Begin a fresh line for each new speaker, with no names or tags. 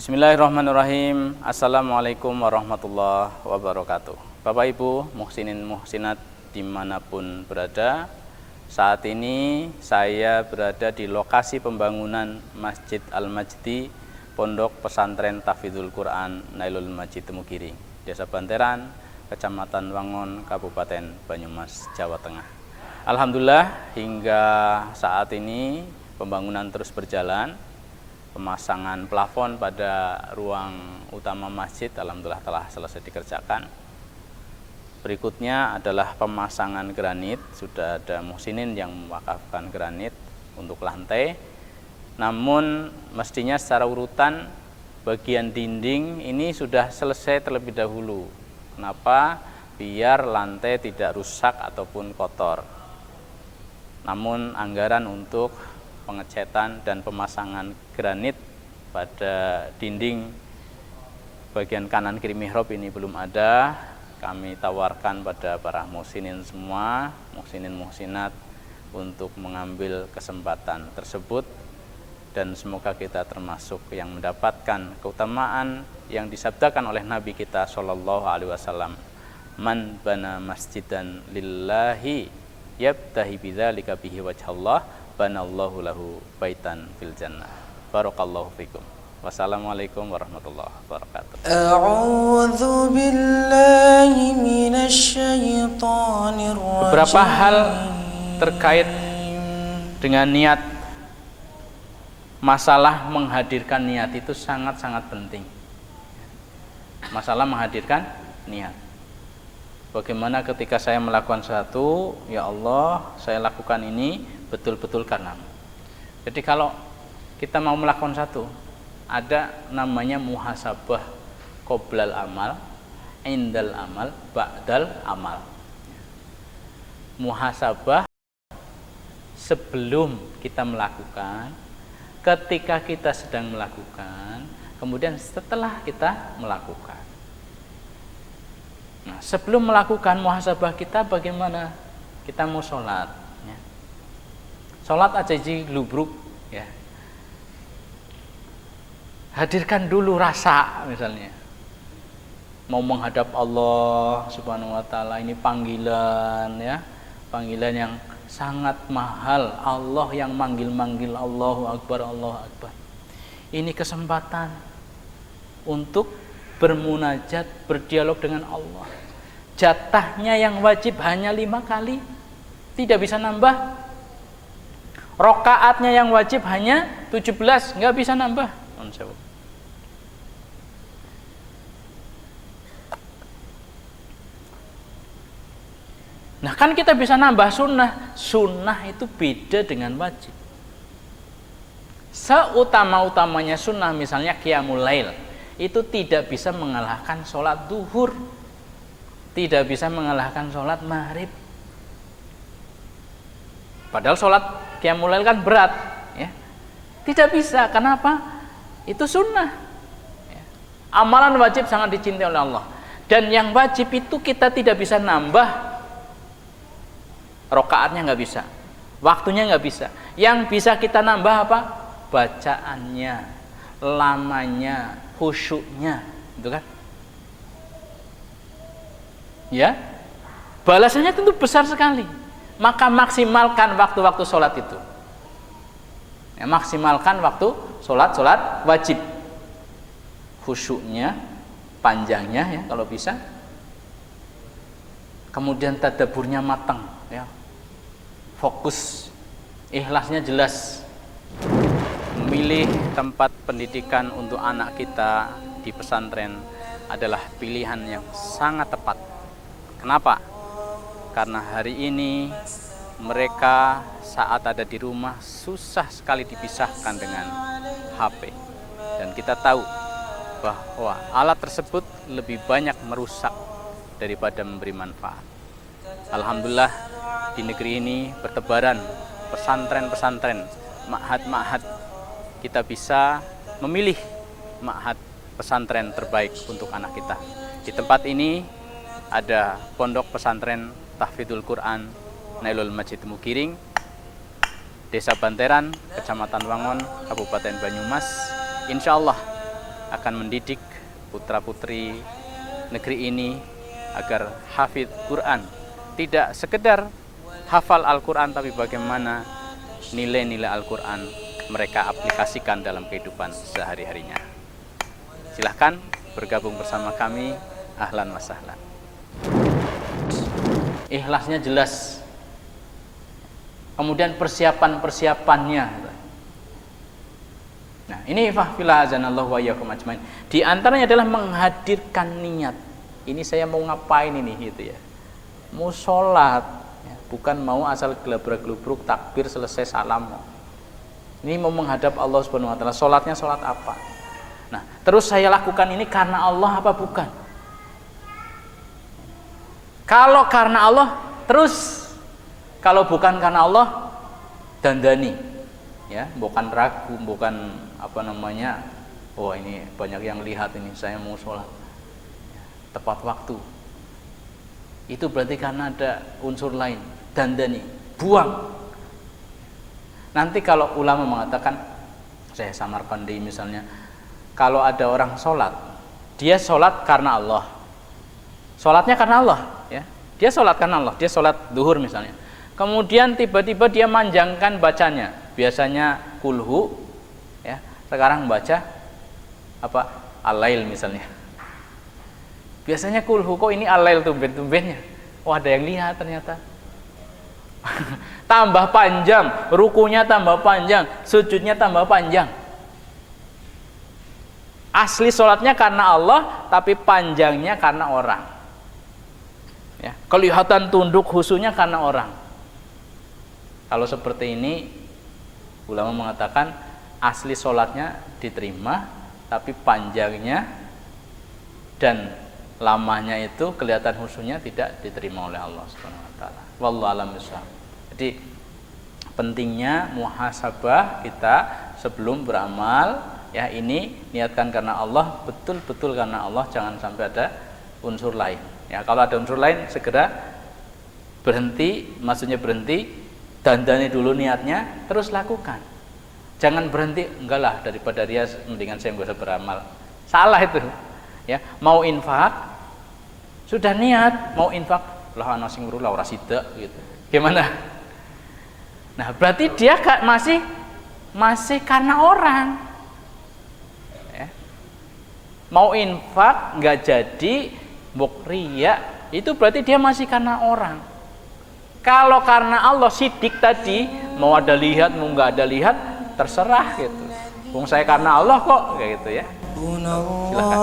Bismillahirrahmanirrahim. Assalamualaikum warahmatullahi wabarakatuh. Bapak Ibu, muhsinin muhsinat dimanapun berada, saat ini saya berada di lokasi pembangunan Masjid Al-Majdi, Pondok Pesantren Tahfidzul Quran Nailul Majid Temugiring, Desa Banteran, Kecamatan Wangon, Kabupaten Banyumas, Jawa Tengah. Alhamdulillah hingga saat ini pembangunan terus berjalan. Pemasangan plafon pada ruang utama masjid alhamdulillah telah selesai dikerjakan. Berikutnya adalah pemasangan granit. Sudah ada muhsinin yang mewakafkan granit untuk lantai. Namun mestinya secara urutan bagian dinding ini sudah selesai terlebih dahulu. Kenapa? Biar lantai tidak rusak ataupun kotor. Namun anggaran untuk pengecetan dan pemasangan granit pada dinding bagian kanan kiri mihrab ini belum ada. Kami tawarkan pada para muhsinin semua, muhsinin muhsinat, untuk mengambil kesempatan tersebut, dan semoga kita termasuk yang mendapatkan keutamaan yang disabdakan oleh Nabi kita Shallallahu Alaihi Wasallam, man bana masjidan lillahi yabtahi bidzalika bihi wajhallah banallahu lahu baitan fil jannah. Barakallahu fikum. Wassalamualaikum warahmatullahi wabarakatuh.
A'udzu billahi minasyaitonir rajim.
Beberapa hal terkait dengan niat. Masalah menghadirkan niat itu sangat-sangat penting. Masalah menghadirkan niat. Bagaimana ketika saya melakukan sesuatu, ya Allah, saya lakukan ini betul-betul karenamu. Jadi kalau kita mau melakukan satu, ada namanya muhasabah qoblal amal, indal amal, ba'dal amal. Muhasabah sebelum kita melakukan, ketika kita sedang melakukan, kemudian setelah kita melakukan. Nah, sebelum melakukan muhasabah kita bagaimana? Kita mau sholat. Sholat aja lubruk, ya. Hadirkan dulu rasa, misalnya mau menghadap Allah Subhanahu Wa Taala, ini panggilan, ya, panggilan yang sangat mahal. Allah yang manggil-manggil, Allahu Akbar, Allahu Akbar. Ini kesempatan untuk bermunajat, berdialog dengan Allah. Jatahnya yang wajib hanya 5 kali, tidak bisa nambah. Rokaatnya yang wajib hanya 17, nggak bisa nambah. Nah kan kita bisa nambah sunnah. Sunnah itu beda dengan wajib. Seutama-utamanya sunnah, misalnya qiyamul lail, itu tidak bisa mengalahkan sholat duhur, tidak bisa mengalahkan sholat maghrib. Padahal sholat qiyamul lail kan berat, ya. Tidak bisa. Kenapa? Itu sunnah, ya. Amalan wajib sangat dicintai oleh Allah. Dan yang wajib itu kita tidak bisa nambah. Rokaatnya nggak bisa, waktunya nggak bisa. Yang bisa kita nambah apa? Bacaannya, lamanya, khusyuknya, itu kan? Ya, balasannya tentu besar sekali. Maka maksimalkan waktu-waktu sholat itu, ya, maksimalkan waktu sholat wajib, khusyuknya, panjangnya, ya kalau bisa. Kemudian tadaburnya matang, ya, fokus, ikhlasnya jelas. Memilih tempat pendidikan untuk anak kita di pesantren adalah pilihan yang sangat tepat. Kenapa? Karena hari ini mereka saat ada di rumah susah sekali dipisahkan dengan HP. Dan kita tahu bahwa alat tersebut lebih banyak merusak daripada memberi manfaat. Alhamdulillah di negeri ini bertebaran pesantren-pesantren, ma'had-ma'had. Kita bisa memilih ma'had pesantren terbaik untuk anak kita. Di tempat ini ada Pondok Pesantren Tahfidzul Quran Nailul Majid Temugiring, Desa Banteran, Kecamatan Wangon, Kabupaten Banyumas. Insya Allah akan mendidik putra-putri negeri ini agar hafidz Quran. Tidak sekedar hafal Al-Quran, tapi bagaimana nilai-nilai Al-Quran mereka aplikasikan dalam kehidupan sehari-harinya. Silahkan bergabung bersama kami. Ahlan wa sahlan. Ikhlasnya jelas. Kemudian persiapan-persiapannya. Nah, ini fahfila azanallahu wa iyyakum ajmain. Di antaranya adalah menghadirkan niat. Ini saya mau ngapain ini gitu ya. Mau sholat, ya, bukan mau asal gelabrak-gelubruk takbir selesai salam. Ini mau menghadap Allah Subhanahu wa taala. Sholatnya sholat apa? Nah, terus saya lakukan ini karena Allah apa bukan? Kalau karena Allah, terus. Kalau bukan karena Allah, dandani, ya, bukan ragu, bukan apa namanya, oh ini banyak yang lihat ini, saya mau sholat, ya, tepat waktu. Itu berarti karena ada unsur lain, dandani, buang. Nanti kalau ulama mengatakan, saya Samarkandi misalnya, kalau ada orang sholat, dia sholat karena Allah, sholatnya karena Allah, ya, dia sholat karena Allah, dia sholat duhur misalnya. Kemudian tiba-tiba dia manjangkan bacanya. Biasanya kulhu, ya. Sekarang baca apa? Al-lail misalnya. Biasanya kulhu, kok ini al-lail tumben-tumbennya. Oh, ada yang lihat ternyata. Tambah panjang, rukunya tambah panjang, sujudnya tambah panjang. Asli sholatnya karena Allah, tapi panjangnya karena orang. Ya, kelihatan tunduk khusyuknya karena orang. Kalau seperti ini, ulama mengatakan asli sholatnya diterima, tapi panjangnya dan lamanya itu kelihatan khusyuknya tidak diterima oleh Allah Subhanahu wa taala. Wallahu a'lam bishawab. Jadi pentingnya muhasabah kita sebelum beramal, ya, ini niatkan karena Allah, betul-betul karena Allah, jangan sampai ada unsur lain. Ya, kalau ada unsur lain segera berhenti, maksudnya berhenti, dandani dulu niatnya, terus lakukan. Jangan berhenti, enggak lah, daripada riya mendingan saya enggak usah beramal. Salah itu. Ya, mau infak, sudah niat mau infak, lah ana sing weruh ora sida gitu. Gimana? Nah, berarti dia masih karena orang. Ya. Mau infak enggak jadi, mbok riya, itu berarti dia masih karena orang. Kalau karena Allah sidik tadi, mau ada lihat, mau nggak ada lihat, terserah gitu. Wong saya karena Allah kok, kayak gitu ya. Silakan.